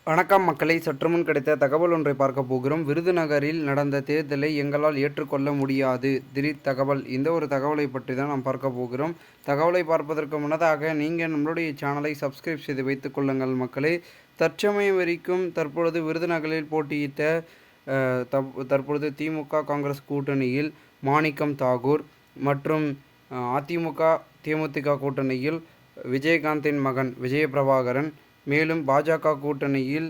வணக்கம் மக்களை, சற்றுமுன் கிடைத்த தகவல் ஒன்றை பார்க்க போகிறோம். விருதுநகரில் நடந்த தேர்தலை எங்களால் ஏற்றுக்கொள்ள முடியாது. திடீர் தகவல். இந்த ஒரு தகவலை பற்றி தான் நாம் பார்க்க போகிறோம். தகவலை பார்ப்பதற்கு முன்னதாக நீங்கள் நம்மளுடைய சேனலை சப்ஸ்கிரைப் செய்து வைத்துக் கொள்ளுங்கள் மக்களே. தற்சமயம் வரைக்கும் தற்பொழுது விருதுநகரில் போட்டியிட்ட தற்பொழுது திமுக காங்கிரஸ் கூட்டணியில் மாணிக்கம் தாகூர் மற்றும் அதிமுக தேமுதிக கூட்டணியில் விஜயகாந்தின் மகன் விஜயபிரபாகரன், மேலும் பாஜக கூட்டணியில்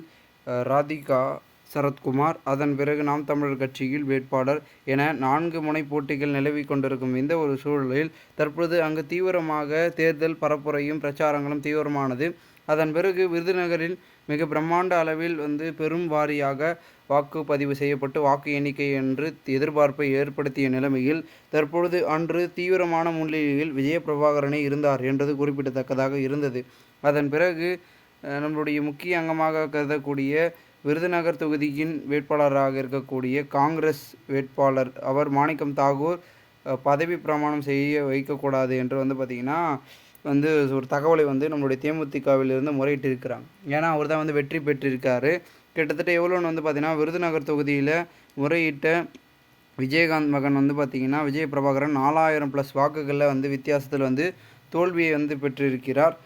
ராதிகா சரத்குமார், அதன் பிறகு நாம் தமிழர் கட்சியில் வேட்பாளர் என 4 முனை போட்டிகள் நிலவி கொண்டிருக்கும் இந்த ஒரு சூழலில் தற்பொழுது அங்கு தீவிரமாக தேர்தல் பரப்புரையும் பிரச்சாரங்களும் தீவிரமானது. அதன் பிறகு விருதுநகரில் மிக பிரம்மாண்ட அளவில் பெரும் வாரியாக வாக்குப்பதிவு செய்யப்பட்டு வாக்கு எண்ணிக்கை என்று எதிர்பார்ப்பை ஏற்படுத்திய நிலைமையில் தற்பொழுது அன்று தீவிரமான முன்னிலையில் விஜயபிரபாகரனே இருந்தார் என்பது குறிப்பிடத்தக்கதாக இருந்தது. அதன் பிறகு நம்மளுடைய முக்கிய அங்கமாக கருதக்கூடிய விருதுநகர் தொகுதியின் வேட்பாளராக இருக்கக்கூடிய காங்கிரஸ் வேட்பாளர் அவர் மாணிக்கம் தாகூர் பதவி பிரமாணம் செய்ய வைக்கக்கூடாது என்று பார்த்திங்கன்னா ஒரு தகவலை நம்மளுடைய தேமுதிகவிலிருந்து முறையிட்டிருக்கிறாங்க. ஏன்னா அவர் தான் வெற்றி பெற்றிருக்காரு. கிட்டத்தட்ட எவ்வளோன்னு பார்த்திங்கன்னா விருதுநகர் தொகுதியில் முறையிட்ட விஜயகாந்த் மகன் பார்த்திங்கன்னா விஜயபிரபாகரன் 4000+ வாக்குகளில் வித்தியாசத்தில் தோல்வியை பெற்றிருக்கிறார்.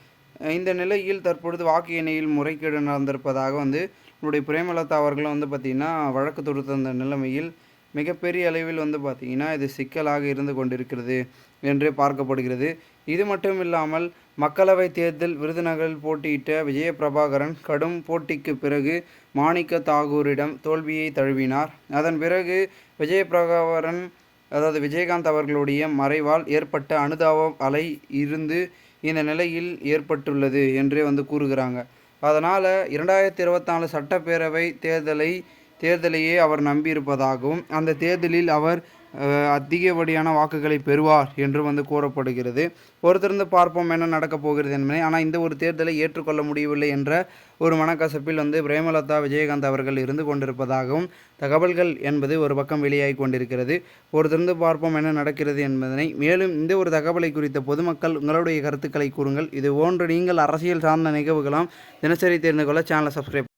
இந்த நிலையில் தற்பொழுது வாக்கு எண்ணிக்கையில் முறைகேடு நடந்திருப்பதாக நம்முடைய பிரேமலதா அவர்களும் பார்த்திங்கன்னா வழக்கு தொடுத்த நிலைமையில் மிகப்பெரிய அளவில் பார்த்திங்கன்னா இது சிக்கலாக இருந்து கொண்டிருக்கிறது என்றே பார்க்கப்படுகிறது. இது மட்டும் இல்லாமல் மக்களவை தேர்தல் விருதுநகரில் போட்டியிட்ட விஜயபிரபாகரன் கடும் போட்டிக்கு பிறகு மாணிக்க தாகூரிடம் தோல்வியை தழுவினார். அதன் பிறகு விஜயபிரபாகரன் விஜயகாந்த் அவர்களுடைய மறைவால் ஏற்பட்ட அனுதாப அலை இருந்து இந்த நிலையில் ஏற்பட்டுள்ளது என்றே கூறுகிறாங்க. அதனால் 2024 சட்டப்பேரவை தேர்தலையே அவர் நம்பியிருப்பதாகவும் அந்த தேர்தலில் அவர் அதிகப்படியான வாக்குகளை பெறுவார் என்று கூறப்படுகிறது. பொறுத்திருந்து பார்ப்போம் என்ன நடக்கப் போகிறது என்பதை. ஆனால் இந்த ஒரு தேர்தலை ஏற்றுக்கொள்ள முடியவில்லை என்ற ஒரு மனக்கசப்பில் பிரேமலதா விஜயகாந்த் அவர்கள் இருந்து கொண்டிருப்பதாகவும் தகவல்கள் என்பது ஒரு பக்கம் வெளியாகி கொண்டிருக்கிறது. பொறுத்திருந்து பார்ப்போம் என்ன நடக்கிறது என்பதனை. மேலும் இந்த ஒரு தகவலை குறித்த பொதுமக்கள் உங்களுடைய கருத்துக்களை கூறுங்கள். இது போன்று நீங்கள் அரசியல் சார்ந்த நிகழ்வுகளாம் தினசரி தெரிந்து கொள்ள சேனலை சப்ஸ்கிரைப்